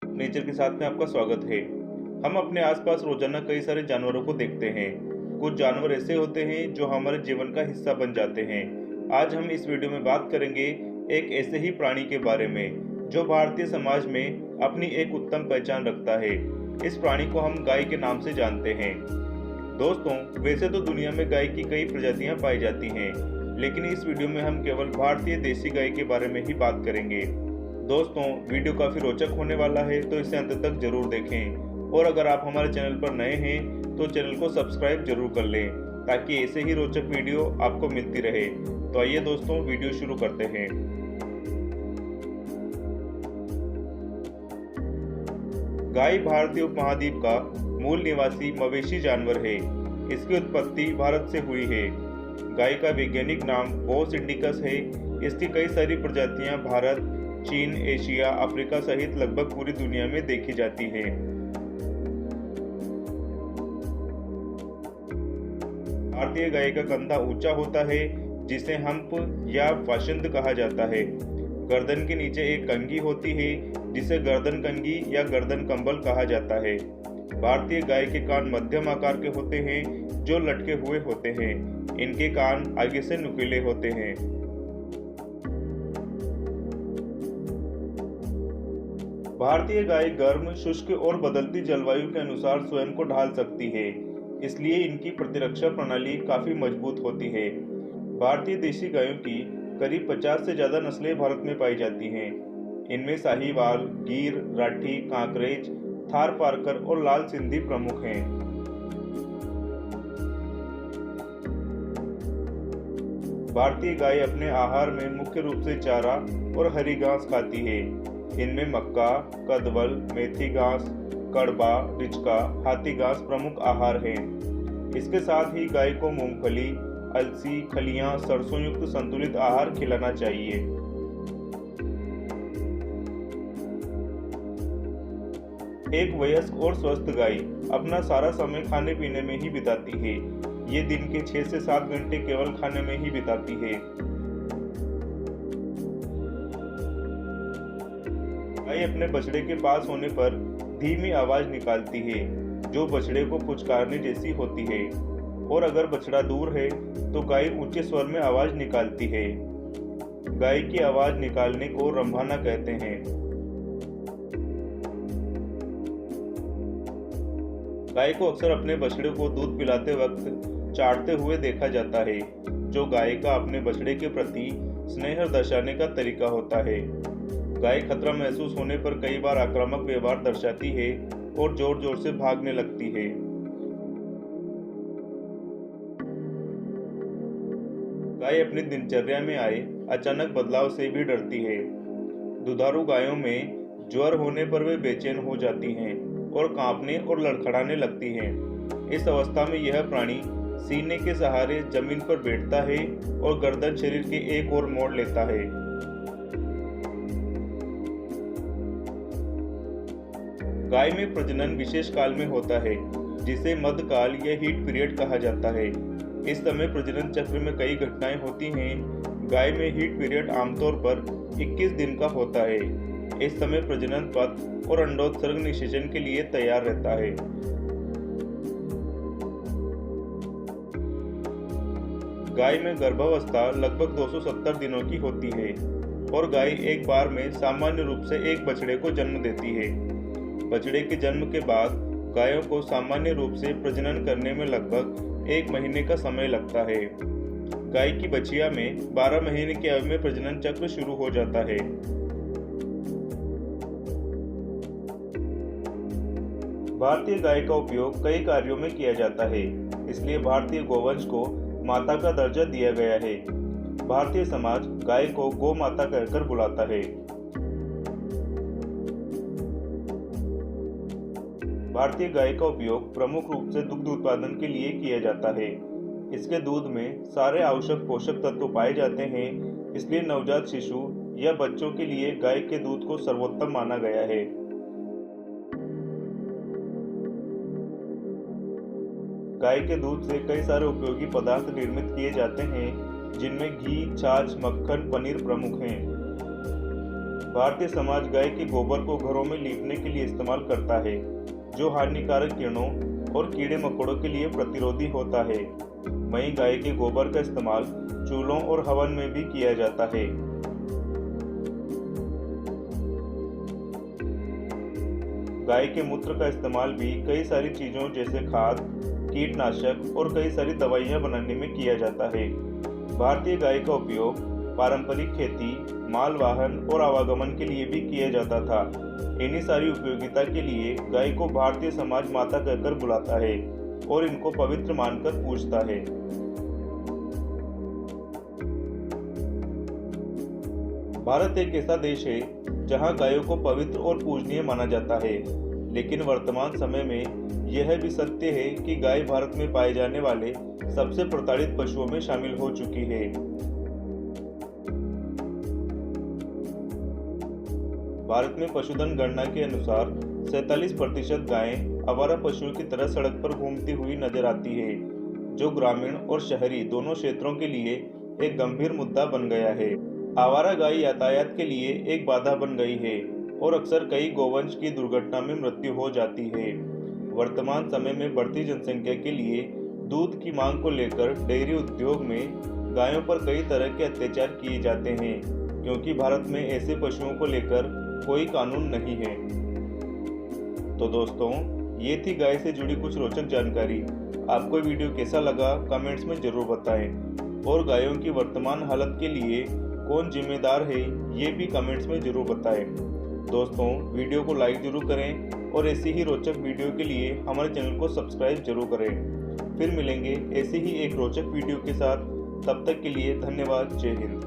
Nature के साथ में आपका स्वागत है। हम अपने आसपास रोजाना कई सारे जानवरों को देखते हैं। कुछ जानवर ऐसे होते हैं जो हमारे जीवन का हिस्सा बन जाते हैं। आज हम इस वीडियो में बात करेंगे एक ऐसे ही प्राणी के बारे में जो भारतीय समाज में अपनी एक उत्तम पहचान रखता है। इस प्राणी को हम गाय के नाम से जानते हैं। दोस्तों, वैसे तो दुनिया में गाय की कई प्रजातियां पाई जाती हैं, लेकिन इस वीडियो में हम केवल भारतीय देसी गाय के बारे में ही बात करेंगे। दोस्तों, वीडियो काफ़ी रोचक होने वाला है, तो इसे अंत तक जरूर देखें। और अगर आप हमारे चैनल पर नए हैं तो चैनल को सब्सक्राइब जरूर कर लें, ताकि ऐसे ही रोचक वीडियो आपको मिलती रहे। तो आइए दोस्तों, वीडियो शुरू करते हैं। गाय भारतीय उपमहाद्वीप का मूल निवासी मवेशी जानवर है। इसकी उत्पत्ति भारत से हुई है। गाय का वैज्ञानिक नाम बोस इंडिकस है। इसकी कई सारी प्रजातियां भारत, चीन, एशिया, अफ्रीका सहित लगभग पूरी दुनिया में देखी जाती हैं। भारतीय गाय का कंधा ऊंचा होता है, जिसे हम्प या वाशंद कहा जाता है। गर्दन के नीचे एक कंघी होती है, जिसे गर्दन कंघी या गर्दन कंबल कहा जाता है। भारतीय गाय के कान मध्यम आकार के होते हैं, जो लटके हुए होते हैं। इनके कान आगे से नुकीले होते हैं। भारतीय गाय गर्म, शुष्क और बदलती जलवायु के अनुसार स्वयं को ढाल सकती है, इसलिए इनकी प्रतिरक्षा प्रणाली काफी मजबूत होती है। भारतीय देशी गायों की करीब 50 से ज्यादा नस्लें भारत में पाई जाती हैं। इनमें साहीवाल, गीर, राठी, कांकरेज, थार पारकर और लाल सिंधी प्रमुख हैं। भारतीय गाय अपने आहार में मुख्य रूप से चारा और हरी घास खाती है। इनमें मक्का, कदवल, मेथी घास, कड़बा, रिचका, हाथी घास प्रमुख आहार हैं। इसके साथ ही गाय को मूंगफली, अलसी, खलियां, सरसों युक्त संतुलित आहार खिलाना चाहिए। एक वयस्क और स्वस्थ गाय अपना सारा समय खाने पीने में ही बिताती है। ये दिन के 6 से 7 घंटे केवल खाने में ही बिताती है। गाय अपने बछड़े के पास होने पर धीमी आवाज निकालती है, जो बछड़े को पुचकारने जैसी होती है। और अगर बछड़ा दूर है तो गाय ऊंचे स्वर में आवाज निकालती है। गाय की आवाज निकालने को रंभाना कहते हैं। गाय को अक्सर अपने बछड़े को दूध पिलाते वक्त चाटते हुए देखा जाता है, जो गाय का अपने बछड़े के प्रति स्नेह दर्शाने का तरीका होता है। गाय खतरा महसूस होने पर कई बार आक्रामक व्यवहार दर्शाती है और जोर जोर से भागने लगती है। गाय अपनी दिनचर्या में आए अचानक बदलाव से भी डरती है। दुधारू गायों में ज्वर होने पर वे बेचैन हो जाती हैं और कांपने और लड़खड़ाने लगती हैं। इस अवस्था में यह प्राणी सीने के सहारे जमीन पर बैठता है और गर्दन शरीर के एक ओर मोड़ लेता है। गाय में प्रजनन विशेष काल में होता है, जिसे मध्यकाल या हीट पीरियड कहा जाता है। इस समय प्रजनन चक्र में कई घटनाएं होती हैं। गाय में हीट पीरियड आमतौर पर 21 दिन का होता है। इस समय प्रजनन पथ और अंडोत्सर्ग निषेचन के लिए तैयार रहता है। गाय में गर्भावस्था लगभग 270 दिनों की होती है और गाय एक बार में सामान्य रूप से एक बछड़े को जन्म देती है। बछड़े के जन्म के बाद गायों को सामान्य रूप से प्रजनन करने में लगभग 1 महीने का समय लगता है। गाय की बछिया में 12 महीने की आयु में प्रजनन चक्र शुरू हो जाता है। भारतीय गाय का उपयोग कई कार्यों में किया जाता है, इसलिए भारतीय गोवंश को माता का दर्जा दिया गया है। भारतीय समाज गाय को गौ माता कहकर बुलाता है। भारतीय गाय का उपयोग प्रमुख रूप से दुग्ध उत्पादन के लिए किया जाता है। इसके दूध में सारे आवश्यक पोषक तत्व पाए जाते हैं, इसलिए नवजात शिशु या बच्चों के लिए गाय के दूध को सर्वोत्तम माना गया है। गाय के दूध से कई सारे उपयोगी पदार्थ निर्मित किए जाते हैं, जिनमें घी, छाछ, मक्खन, पनीर प्रमुख हैं। भारतीय समाज गाय के गोबर को घरों में लीपने के लिए इस्तेमाल करता है, जो हानिकारक किरणों और कीड़े मकोड़ों के लिए प्रतिरोधी होता है। वहीं गाय के गोबर का इस्तेमाल चूल्हों और हवन में भी किया जाता है। गाय के मूत्र का इस्तेमाल भी कई सारी चीजों जैसे खाद, कीटनाशक और कई सारी दवाइयां बनाने में किया जाता है। भारतीय गाय का उपयोग पारंपरिक खेती, मालवाहन और आवागमन के लिए भी किया जाता था। इन्हीं सारी उपयोगिता के लिए गाय को भारतीय समाज माता कहकर बुलाता है और इनको पवित्र मानकर पूजता है। भारत एक ऐसा देश है जहां गायों को पवित्र और पूजनीय माना जाता है, लेकिन वर्तमान समय में यह भी सत्य है कि गाय भारत में पाए जाने वाले सबसे प्रताड़ित पशुओं में शामिल हो चुकी है। भारत में पशुधन गणना के अनुसार 47% गायें आवारा पशुओं की तरह सड़क पर घूमती हुई नजर आती है, जो ग्रामीण और शहरी दोनों क्षेत्रों के लिए एक गंभीर मुद्दा बन गया है। आवारा गाय यातायात के लिए एक बाधा बन गई है और अक्सर कई गोवंश की दुर्घटना में मृत्यु हो जाती है। वर्तमान समय में बढ़ती जनसंख्या के लिए दूध की मांग को लेकर डेयरी उद्योग में गायों पर कई तरह के अत्याचार किए जाते हैं, क्योंकि भारत में ऐसे पशुओं को लेकर कोई कानून नहीं है। तो दोस्तों, ये थी गाय से जुड़ी कुछ रोचक जानकारी। आपको वीडियो कैसा लगा कमेंट्स में जरूर बताएं और गायों की वर्तमान हालत के लिए कौन जिम्मेदार है ये भी कमेंट्स में जरूर बताएं। दोस्तों, वीडियो को लाइक जरूर करें और ऐसी ही रोचक वीडियो के लिए हमारे चैनल को सब्सक्राइब जरूर करें। फिर मिलेंगे ऐसी ही एक रोचक वीडियो के साथ। तब तक के लिए धन्यवाद। जय हिंद।